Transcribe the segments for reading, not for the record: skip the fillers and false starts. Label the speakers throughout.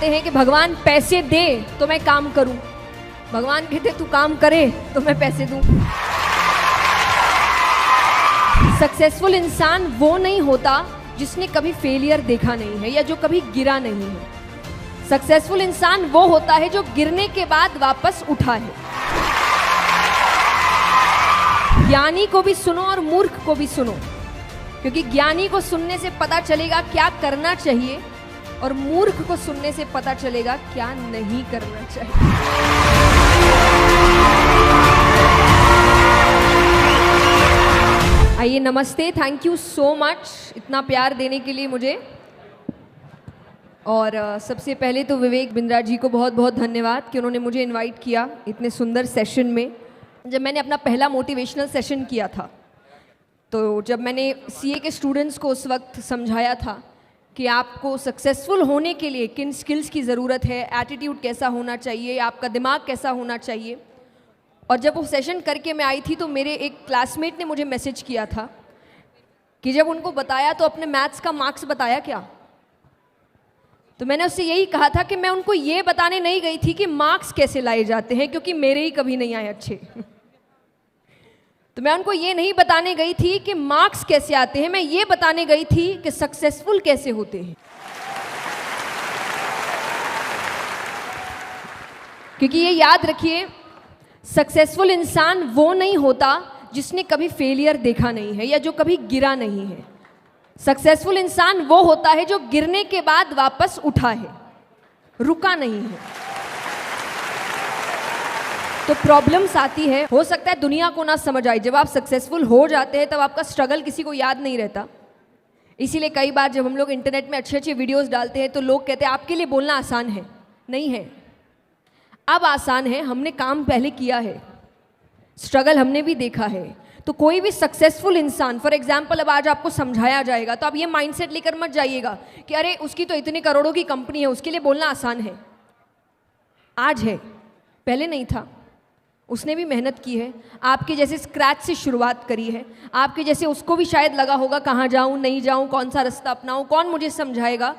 Speaker 1: कहते हैं कि भगवान पैसे दे तो मैं काम करूं, भगवान कहते तू काम करे तो मैं पैसे दूं। सक्सेसफुल इंसान वो नहीं होता जिसने कभी फेलियर देखा नहीं है या जो कभी गिरा नहीं है। सक्सेसफुल इंसान वो होता है जो गिरने के बाद वापस उठा है। ज्ञानी को भी सुनो और मूर्ख को भी सुनो, क्योंकि ज्ञानी को सुनने से पता चलेगा क्या करना चाहिए और मूर्ख को सुनने से पता चलेगा क्या नहीं करना चाहिए। आइए, नमस्ते, थैंक यू सो मच इतना प्यार देने के लिए मुझे। और सबसे पहले तो विवेक बिंद्रा जी को बहुत बहुत धन्यवाद कि उन्होंने मुझे इनवाइट किया इतने सुंदर सेशन में। जब मैंने अपना पहला मोटिवेशनल सेशन किया था, तो जब मैंने सीए के स्टूडेंट्स को उस वक्त समझाया था कि आपको सक्सेसफुल होने के लिए किन स्किल्स की ज़रूरत है, एटीट्यूड कैसा होना चाहिए, आपका दिमाग कैसा होना चाहिए, और जब वो सेशन करके मैं आई थी तो मेरे एक क्लासमेट ने मुझे मैसेज किया था कि जब उनको बताया तो अपने मैथ्स का मार्क्स बताया क्या। तो मैंने उससे यही कहा था कि मैं उनको ये बताने नहीं गई थी कि मार्क्स कैसे लाए जाते हैं, क्योंकि मेरे ही कभी नहीं आए अच्छे। तो मैं उनको ये नहीं बताने गई थी कि मार्क्स कैसे आते हैं, मैं ये बताने गई थी कि सक्सेसफुल कैसे होते हैं। क्योंकि ये याद रखिए, सक्सेसफुल इंसान वो नहीं होता जिसने कभी फेलियर देखा नहीं है या जो कभी गिरा नहीं है। सक्सेसफुल इंसान वो होता है जो गिरने के बाद वापस उठा है, रुका नहीं है। तो प्रॉब्लम्स आती है, हो सकता है दुनिया को ना समझ आए। जब आप सक्सेसफुल हो जाते हैं तब आपका स्ट्रगल किसी को याद नहीं रहता। इसीलिए कई बार जब हम लोग इंटरनेट में अच्छे अच्छे वीडियोस डालते हैं तो लोग कहते हैं आपके लिए बोलना आसान है। नहीं है, अब आसान है, हमने काम पहले किया है, स्ट्रगल हमने भी देखा है। तो कोई भी सक्सेसफुल इंसान, फॉर एग्जाम्पल अब आज आपको समझाया जाएगा तो आप ये माइंडसेट लेकर मत जाइएगा कि अरे उसकी तो इतने करोड़ों की कंपनी है, उसके लिए बोलना आसान है। आज है, पहले नहीं था। उसने भी मेहनत की है, आपके जैसे स्क्रैच से शुरुआत करी है। आपके जैसे उसको भी शायद लगा होगा कहाँ जाऊँ, नहीं जाऊँ, कौन सा रास्ता अपनाऊँ, कौन मुझे समझाएगा।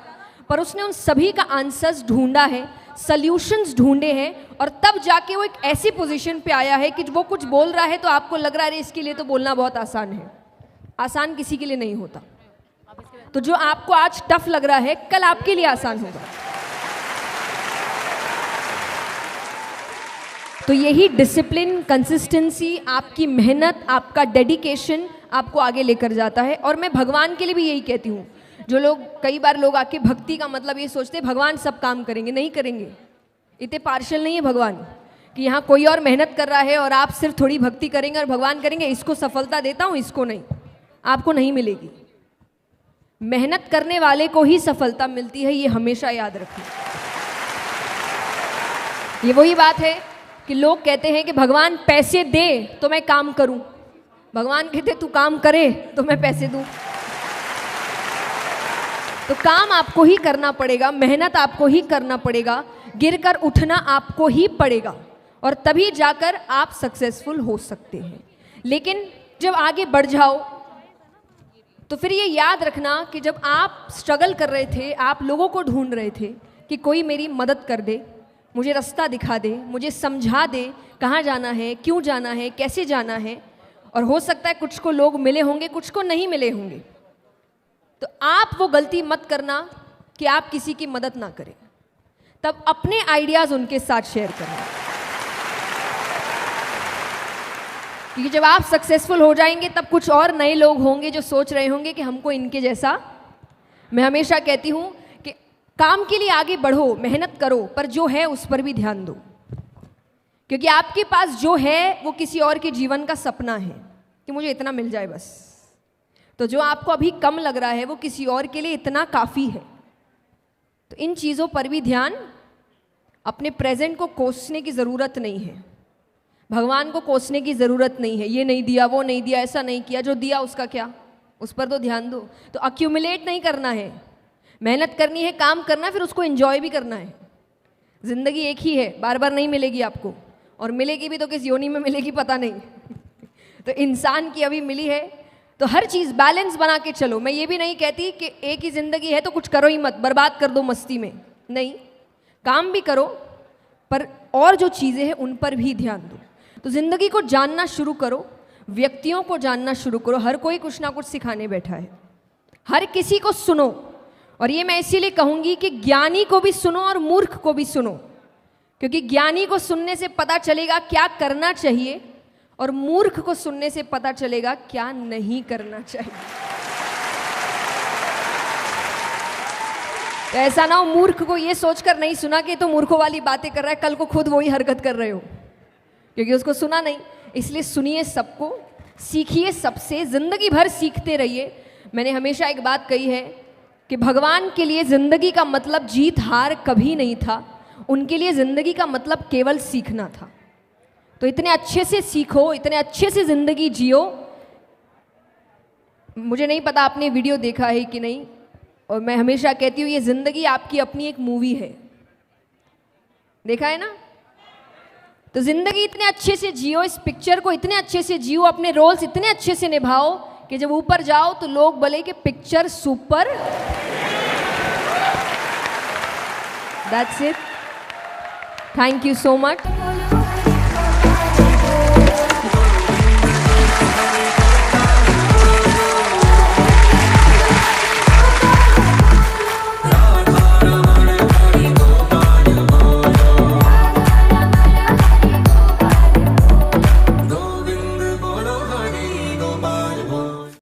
Speaker 1: पर उसने उन सभी का आंसर्स ढूंढा है, सल्यूशंस ढूंढे हैं, और तब जाके वो एक ऐसी पोजीशन पे आया है कि वो कुछ बोल रहा है तो आपको लग रहा है इसके लिए तो बोलना बहुत आसान है। आसान किसी के लिए नहीं होता। तो जो आपको आज टफ लग रहा है, कल आपके लिए आसान होगा। तो यही डिसिप्लिन, कंसिस्टेंसी, आपकी मेहनत, आपका डेडिकेशन आपको आगे लेकर जाता है। और मैं भगवान के लिए भी यही कहती हूँ। जो लोग, कई बार लोग आके भक्ति का मतलब ये सोचते हैं भगवान सब काम करेंगे। नहीं करेंगे, इतने पार्शल नहीं है भगवान कि यहाँ कोई और मेहनत कर रहा है और आप सिर्फ थोड़ी भक्ति करेंगे और भगवान करेंगे इसको सफलता देता हूँ, इसको नहीं। आपको नहीं मिलेगी। मेहनत करने वाले को ही सफलता मिलती है, ये हमेशा याद रखिए। ये वही बात है कि लोग कहते हैं कि भगवान पैसे दे तो मैं काम करूं, भगवान कहते तू काम करे तो मैं पैसे दूं। तो काम आपको ही करना पड़ेगा, मेहनत आपको ही करना पड़ेगा, गिरकर उठना आपको ही पड़ेगा, और तभी जाकर आप सक्सेसफुल हो सकते हैं। लेकिन जब आगे बढ़ जाओ तो फिर ये याद रखना कि जब आप स्ट्रगल कर रहे थे, आप लोगों को ढूंढ रहे थे कि कोई मेरी मदद कर दे, मुझे रास्ता दिखा दे, मुझे समझा दे कहाँ जाना है, क्यों जाना है, कैसे जाना है। और हो सकता है कुछ को लोग मिले होंगे, कुछ को नहीं मिले होंगे। तो आप वो गलती मत करना कि आप किसी की मदद ना करें। तब अपने आइडियाज उनके साथ शेयर करना, क्योंकि जब आप सक्सेसफुल हो जाएंगे तब कुछ और नए लोग होंगे जो सोच रहे होंगे कि हमको इनके जैसा। मैं हमेशा कहती हूँ कि काम के लिए आगे बढ़ो, मेहनत करो, पर जो है उस पर भी ध्यान दो, क्योंकि आपके पास जो है वो किसी और के जीवन का सपना है कि मुझे इतना मिल जाए बस। तो जो आपको अभी कम लग रहा है वो किसी और के लिए इतना काफ़ी है। तो इन चीज़ों पर भी ध्यान, अपने प्रेजेंट को कोसने की ज़रूरत नहीं है, भगवान को कोसने की ज़रूरत नहीं है। ये नहीं दिया, वो नहीं दिया, ऐसा नहीं किया, जो दिया उसका क्या, उस पर तो ध्यान दो। तो अक्यूमुलेट नहीं करना है, मेहनत करनी है, काम करना है, फिर उसको एंजॉय भी करना है। ज़िंदगी एक ही है, बार बार नहीं मिलेगी आपको, और मिलेगी भी तो किस योनि में मिलेगी पता नहीं। तो इंसान की अभी मिली है, तो हर चीज़ बैलेंस बना के चलो। मैं ये भी नहीं कहती कि एक ही ज़िंदगी है तो कुछ करो ही मत, बर्बाद कर दो मस्ती में, नहीं। काम भी करो, पर और जो चीज़ें हैं उन पर भी ध्यान दो। तो ज़िंदगी को जानना शुरू करो, व्यक्तियों को जानना शुरू करो। हर कोई कुछ ना कुछ सिखाने बैठा है, हर किसी को सुनो। और ये मैं इसीलिए कहूँगी कि ज्ञानी को भी सुनो और मूर्ख को भी सुनो, क्योंकि ज्ञानी को सुनने से पता चलेगा क्या करना चाहिए, और मूर्ख को सुनने से पता चलेगा क्या नहीं करना चाहिए। तो ऐसा ना हो मूर्ख को ये सोचकर नहीं सुना कि तो मूर्खों वाली बातें कर रहा है, कल को खुद वही हरकत कर रहे हो, क्योंकि उसको सुना नहीं। इसलिए सुनिए सबको, सीखिए सबसे, जिंदगी भर सीखते रहिए। मैंने हमेशा एक बात कही है कि भगवान के लिए जिंदगी का मतलब जीत हार कभी नहीं था, उनके लिए जिंदगी का मतलब केवल सीखना था। तो इतने अच्छे से सीखो, इतने अच्छे से जिंदगी जियो। मुझे नहीं पता आपने वीडियो देखा है कि नहीं, और मैं हमेशा कहती हूँ ये जिंदगी आपकी अपनी एक मूवी है, देखा है ना? तो जिंदगी इतने अच्छे से जियो, इस पिक्चर को इतने अच्छे से जियो, अपने रोल्स इतने अच्छे से निभाओ कि जब ऊपर जाओ तो लोग बोले कि picture super. That's it, thank you so much.